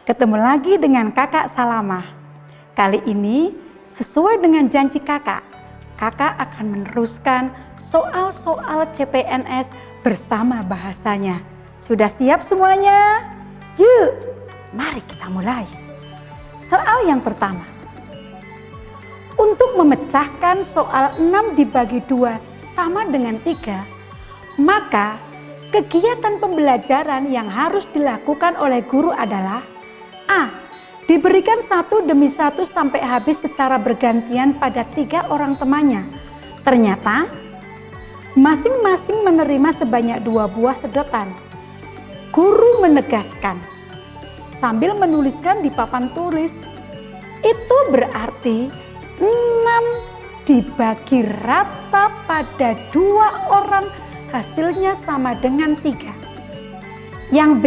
Ketemu lagi dengan Kakak Salamah. Kali ini sesuai dengan janji kakak akan meneruskan soal-soal CPNS bersama bahasanya. Sudah siap semuanya? Yuk, mari kita mulai. Soal yang pertama. Untuk memecahkan soal 6 dibagi 2 sama dengan 3, maka kegiatan pembelajaran yang harus dilakukan oleh guru adalah A. Diberikan satu demi satu sampai habis secara bergantian pada 3 orang temannya. Ternyata masing-masing menerima sebanyak 2 buah sedotan. Guru menegaskan sambil menuliskan di papan tulis, itu berarti 6 dibagi rata pada 2 orang hasilnya sama dengan 3. Yang B,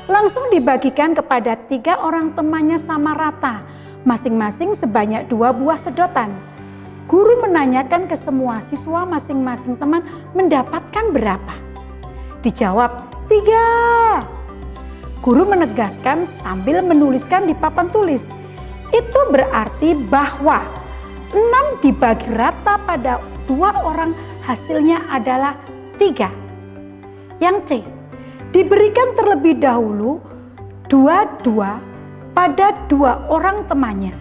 langsung dibagikan kepada 3 orang temannya sama rata, masing-masing sebanyak 2 buah sedotan. Guru menanyakan ke semua siswa masing-masing teman mendapatkan berapa. Dijawab 3. Guru menegaskan sambil menuliskan di papan tulis, itu berarti bahwa 6 dibagi rata pada 2 orang hasilnya adalah 3. Yang C, diberikan terlebih dahulu 2 pada 2 orang temannya.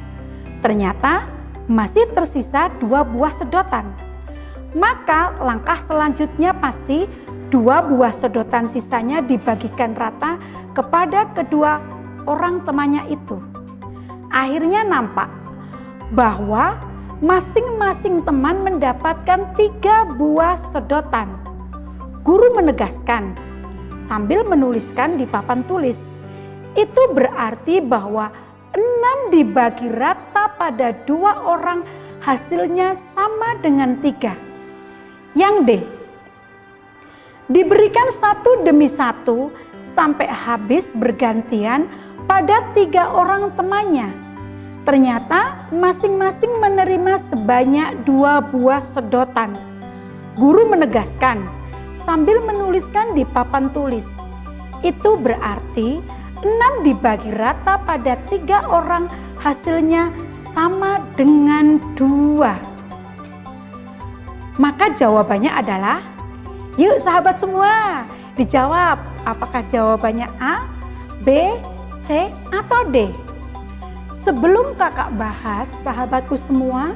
Ternyata masih tersisa 2 buah sedotan. Maka langkah selanjutnya pasti 2 buah sedotan sisanya dibagikan rata kepada kedua orang temannya itu. Akhirnya nampak bahwa masing-masing teman mendapatkan 3 buah sedotan. Guru menegaskan sambil menuliskan di papan tulis, itu berarti bahwa 6 dibagi rata pada 2 orang hasilnya sama dengan 3. Yang D, diberikan satu demi satu sampai habis bergantian pada 3 orang temannya. Ternyata masing-masing menerima sebanyak 2 buah sedotan. Guru menegaskan sambil menuliskan di papan tulis, itu berarti 6 dibagi rata pada 3 orang hasilnya sama dengan 2. Maka jawabannya adalah, yuk sahabat semua, dijawab apakah jawabannya A, B, C, atau D. Sebelum kakak bahas, sahabatku semua,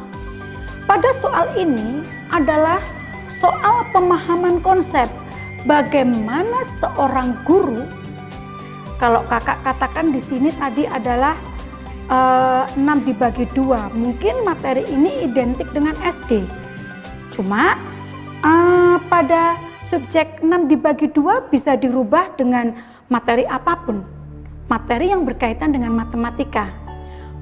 pada soal ini adalah soal pemahaman konsep bagaimana seorang guru. Kalau kakak katakan di sini tadi adalah 6 dibagi 2, mungkin materi ini identik dengan SD. Cuma pada subjek 6 dibagi 2 bisa dirubah dengan materi apapun. Materi yang berkaitan dengan matematika.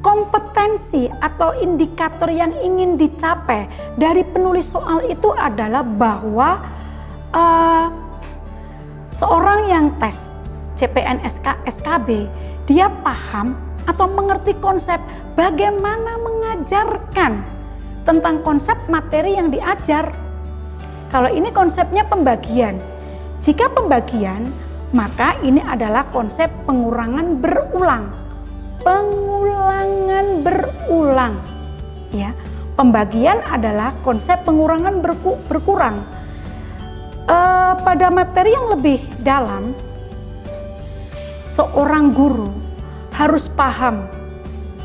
Kompetensi atau indikator yang ingin dicapai dari penulis soal itu adalah bahwa seorang yang tes CPNS SKB, dia paham atau mengerti konsep bagaimana mengajarkan tentang konsep materi yang diajar. Kalau ini konsepnya pembagian. Jika pembagian, maka ini adalah konsep pengurangan berulang. Pengulangan berulang, ya. Pembagian adalah konsep pengurangan berkurang. Pada materi yang lebih dalam, seorang guru harus paham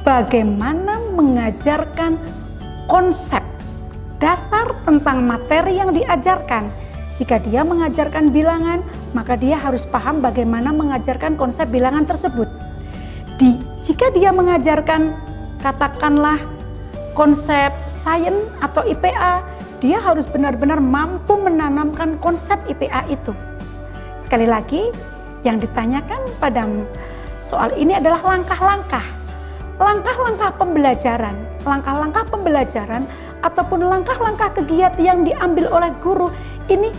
bagaimana mengajarkan konsep dasar tentang materi yang diajarkan. Jika dia mengajarkan bilangan, maka dia harus paham bagaimana mengajarkan konsep bilangan tersebut. Jika dia mengajarkan katakanlah konsep sains atau IPA, dia harus benar-benar mampu menanamkan konsep IPA itu. Sekali lagi, yang ditanyakan pada soal ini adalah langkah-langkah pembelajaran ataupun langkah-langkah kegiatan yang diambil oleh guru ini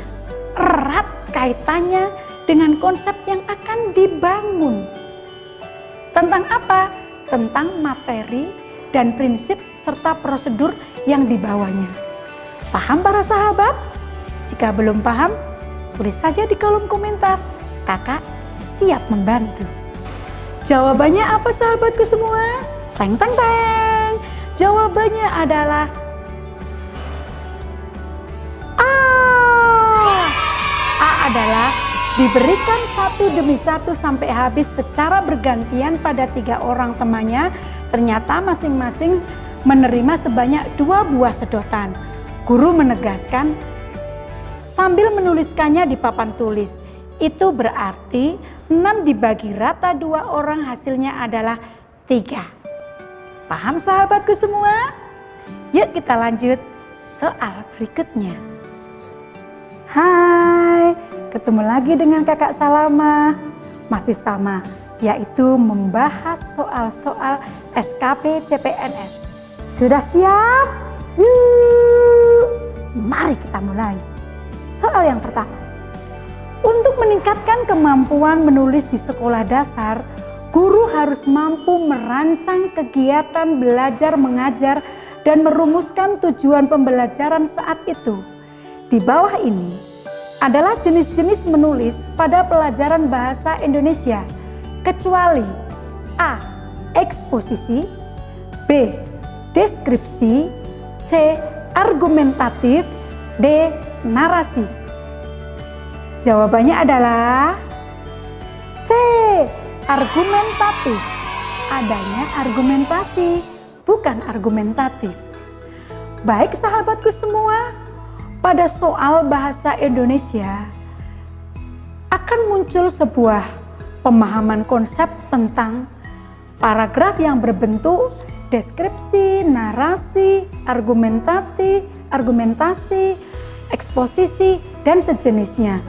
erat kaitannya dengan konsep yang akan dibangun. Tentang apa? Tentang materi dan prinsip serta prosedur yang dibawanya. Paham para sahabat? Jika belum paham, tulis saja di kolom komentar. Kakak siap membantu. Jawabannya apa sahabatku semua? Teng teng teng. Jawabannya adalah A. A adalah diberikan satu demi satu sampai habis secara bergantian pada 3 orang temannya. Ternyata masing-masing menerima sebanyak 2 buah sedotan. Guru menegaskan sambil menuliskannya di papan tulis. Itu berarti 6 dibagi rata 2 orang hasilnya adalah 3. Paham sahabatku semua? Yuk kita lanjut soal berikutnya. Hai, ketemu lagi dengan Kakak Salama. Masih sama, yaitu membahas soal-soal SKP CPNS. Sudah siap? Yuk, mari kita mulai. Soal yang pertama. Untuk meningkatkan kemampuan menulis di sekolah dasar, guru harus mampu merancang kegiatan belajar mengajar dan merumuskan tujuan pembelajaran saat itu. Di bawah ini adalah jenis-jenis menulis pada pelajaran bahasa Indonesia, kecuali A. Eksposisi, B. Deskripsi, C. Argumentatif, D. Narasi. Jawabannya adalah C. Argumentatif. Adanya argumentasi, bukan argumentatif. Baik sahabatku semua, pada soal bahasa Indonesia akan muncul sebuah pemahaman konsep tentang paragraf yang berbentuk deskripsi, narasi, argumentasi, eksposisi, dan sejenisnya.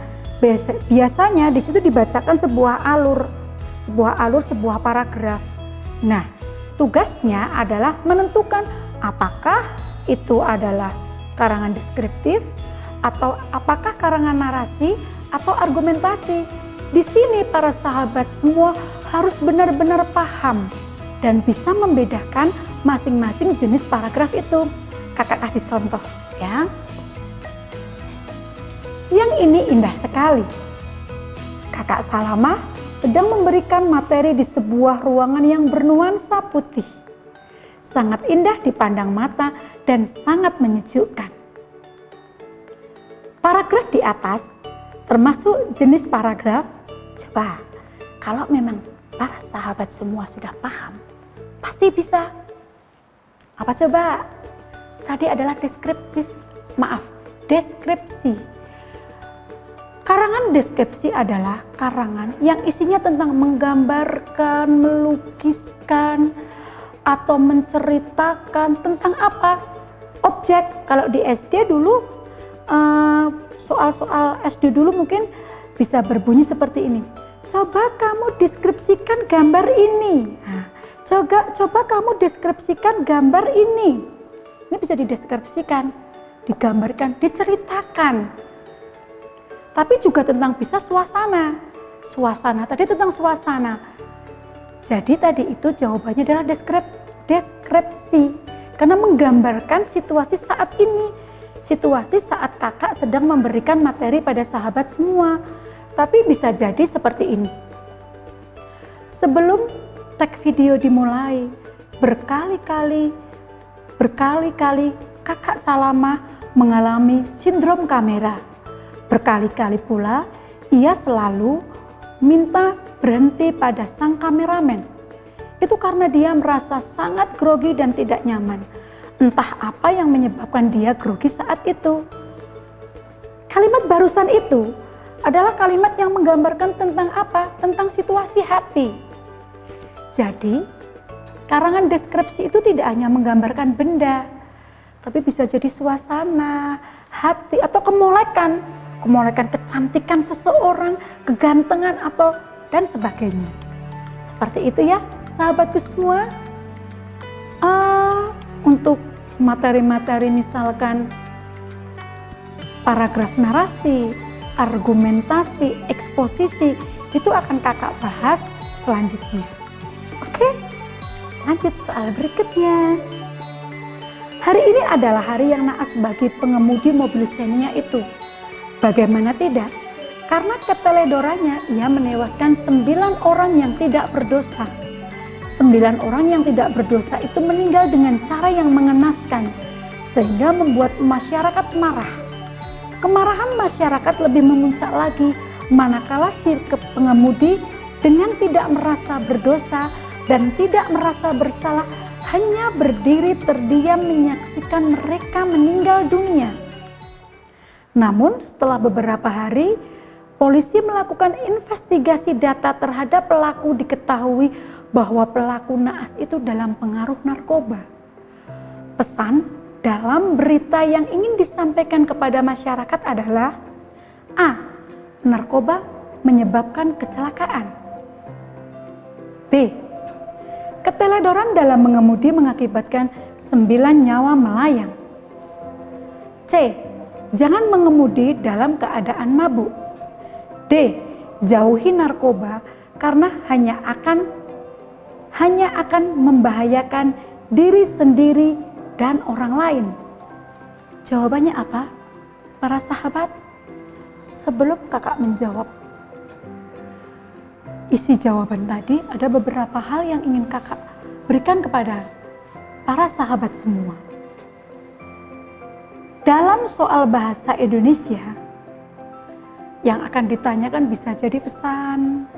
Biasanya di situ dibacakan sebuah paragraf. Nah, tugasnya adalah menentukan apakah itu adalah karangan deskriptif atau apakah karangan narasi atau argumentasi. Di sini para sahabat semua harus benar-benar paham dan bisa membedakan masing-masing jenis paragraf itu. Kakak kasih contoh ya. Siang ini indah sekali. Kakak Salama sedang memberikan materi di sebuah ruangan yang bernuansa putih. Sangat indah dipandang mata dan sangat menyejukkan. Paragraf di atas termasuk jenis paragraf. Coba kalau memang para sahabat semua sudah paham, pasti bisa. Apa coba? Tadi adalah deskripsi. Karangan deskripsi adalah karangan yang isinya tentang menggambarkan, melukiskan, atau menceritakan tentang apa? Objek. Kalau di SD dulu, soal-soal SD dulu mungkin bisa berbunyi seperti ini. Coba kamu deskripsikan gambar ini. Nah, coba kamu deskripsikan gambar ini. Ini bisa dideskripsikan, digambarkan, diceritakan. Tapi juga tentang bisa suasana. Tadi tentang suasana. Jadi tadi itu jawabannya adalah deskripsi. Karena menggambarkan situasi saat ini. Situasi saat kakak sedang memberikan materi pada sahabat semua. Tapi bisa jadi seperti ini. Sebelum tag video dimulai, berkali-kali kakak Salama mengalami sindrom kamera. Berkali-kali pula ia selalu minta berhenti pada sang kameramen. Itu karena dia merasa sangat grogi dan tidak nyaman. Entah apa yang menyebabkan dia grogi saat itu. Kalimat barusan itu adalah kalimat yang menggambarkan tentang apa? Tentang situasi hati. Jadi, karangan deskripsi itu tidak hanya menggambarkan benda, tapi bisa jadi suasana, hati, atau kemolekan kecantikan seseorang, kegantengan, atau dan sebagainya. Seperti itu ya, sahabatku semua. Untuk materi-materi misalkan paragraf narasi, argumentasi, eksposisi, itu akan kakak bahas selanjutnya. Oke, lanjut soal berikutnya. Hari ini adalah hari yang naas bagi pengemudi mobil Xenia itu. Bagaimana tidak? Karena keteledorannya, ia menewaskan 9 orang yang tidak berdosa. 9 orang yang tidak berdosa itu meninggal dengan cara yang mengenaskan, sehingga membuat masyarakat marah. Kemarahan masyarakat lebih memuncak lagi, manakala si pengemudi dengan tidak merasa berdosa dan tidak merasa bersalah, hanya berdiri terdiam menyaksikan mereka meninggal dunia. Namun setelah beberapa hari, polisi melakukan investigasi data terhadap pelaku, diketahui bahwa pelaku naas itu dalam pengaruh narkoba. Pesan dalam berita yang ingin disampaikan kepada masyarakat adalah: A. Narkoba menyebabkan kecelakaan. B. Keteledoran dalam mengemudi mengakibatkan 9 nyawa melayang. C. Jangan mengemudi dalam keadaan mabuk. D. Jauhi narkoba karena hanya akan membahayakan diri sendiri dan orang lain. Jawabannya apa, para sahabat? Sebelum kakak menjawab isi jawaban tadi, ada beberapa hal yang ingin kakak berikan kepada para sahabat semua. Dalam soal bahasa Indonesia, yang akan ditanyakan bisa jadi pesan,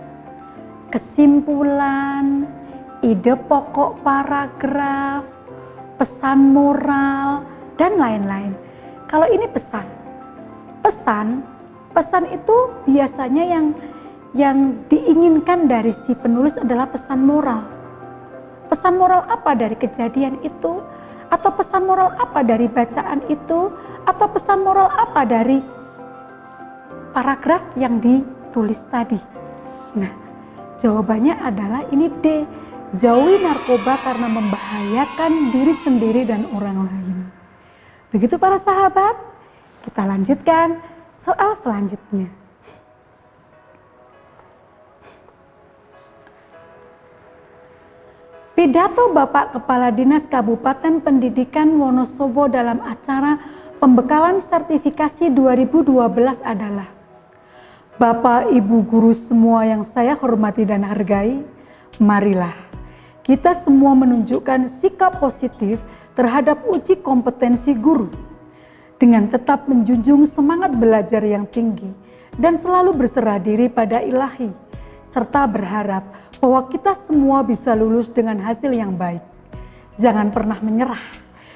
kesimpulan, ide pokok paragraf, pesan moral, dan lain-lain. Kalau ini pesan itu biasanya yang diinginkan dari si penulis adalah pesan moral. Pesan moral apa dari kejadian itu? Atau pesan moral apa dari bacaan itu? Atau pesan moral apa dari paragraf yang ditulis tadi? Nah, jawabannya adalah ini D. Jauhi narkoba karena membahayakan diri sendiri dan orang lain. Begitu para sahabat, kita lanjutkan soal selanjutnya. Pidato Bapak Kepala Dinas Kabupaten Pendidikan Wonosobo dalam acara pembekalan sertifikasi 2012 adalah: Bapak, Ibu, guru semua yang saya hormati dan hargai, marilah kita semua menunjukkan sikap positif terhadap uji kompetensi guru dengan tetap menjunjung semangat belajar yang tinggi dan selalu berserah diri pada Ilahi, serta berharap bahwa kita semua bisa lulus dengan hasil yang baik. Jangan pernah menyerah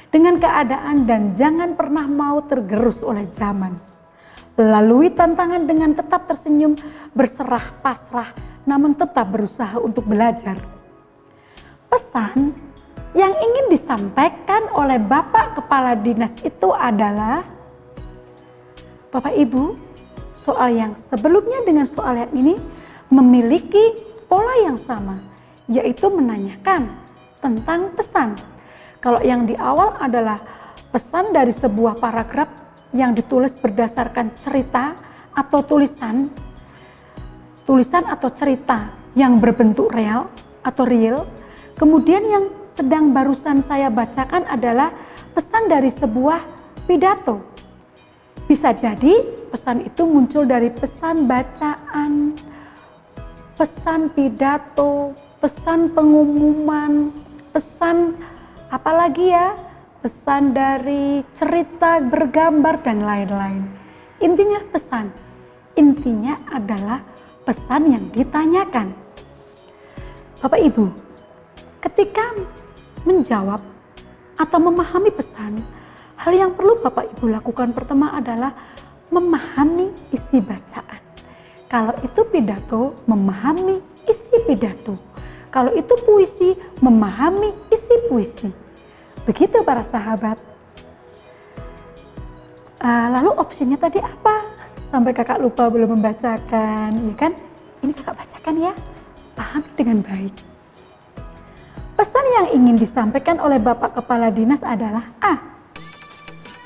dengan keadaan dan jangan pernah mau tergerus oleh zaman. Lalui tantangan dengan tetap tersenyum, berserah pasrah, namun tetap berusaha untuk belajar. Pesan yang ingin disampaikan oleh Bapak Kepala Dinas itu adalah: Bapak Ibu, soal yang sebelumnya dengan soal yang ini memiliki pola yang sama, yaitu menanyakan tentang pesan. Kalau yang di awal adalah pesan dari sebuah paragraf yang ditulis berdasarkan cerita atau tulisan atau cerita yang berbentuk real atau real. Kemudian yang sedang barusan saya bacakan adalah pesan dari sebuah pidato. Bisa jadi pesan itu muncul dari pesan bacaan, pesan pidato, pesan pengumuman, pesan apalagi ya, pesan dari cerita bergambar dan lain-lain. Intinya pesan, intinya adalah pesan yang ditanyakan. Bapak Ibu, ketika menjawab atau memahami pesan, hal yang perlu Bapak Ibu lakukan pertama adalah memahami isi bacaan. Kalau itu pidato, memahami isi pidato. Kalau itu puisi, memahami isi puisi. Begitu para sahabat. Lalu opsinya tadi apa? Sampai kakak lupa belum membacakan, ya kan? Ini kakak bacakan ya, pahami dengan baik. Pesan yang ingin disampaikan oleh Bapak Kepala Dinas adalah: A.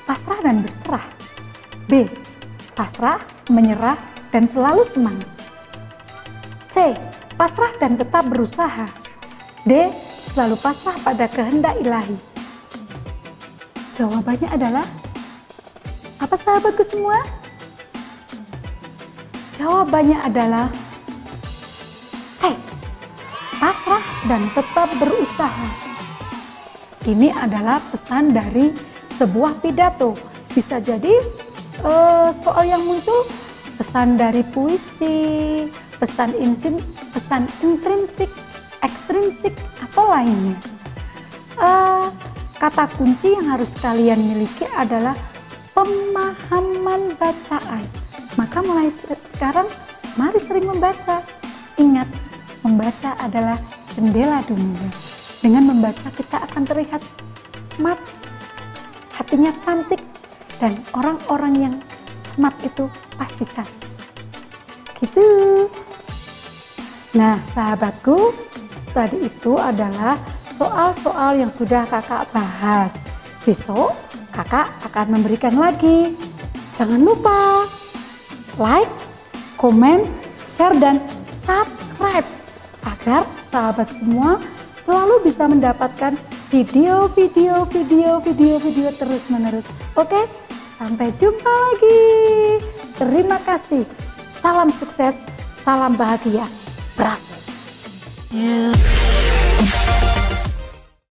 Pasrah dan berserah. B. Pasrah, menyerah, dan selalu semangat. C. Pasrah dan tetap berusaha. D. Selalu pasrah pada kehendak Ilahi. Jawabannya adalah apa, sahabatku semua? Jawabannya adalah C. Pasrah dan tetap berusaha. Ini adalah pesan dari sebuah pidato. Bisa jadi soal yang muncul pesan dari puisi, pesan intrinsik, ekstrinsik, atau lainnya. Kata kunci yang harus kalian miliki adalah pemahaman bacaan. Maka mulai sekarang, mari sering membaca. Ingat, membaca adalah jendela dunia. Dengan membaca kita akan terlihat smart, hatinya cantik, dan orang-orang yang smart itu pasti cantik. Gitu. Nah, sahabatku, tadi itu adalah soal-soal yang sudah kakak bahas. Besok kakak akan memberikan lagi. Jangan lupa like, komen, share, dan subscribe agar sahabat semua selalu bisa mendapatkan video terus-menerus. Oke, sampai jumpa lagi. Terima kasih. Salam sukses, salam bahagia. Bravo.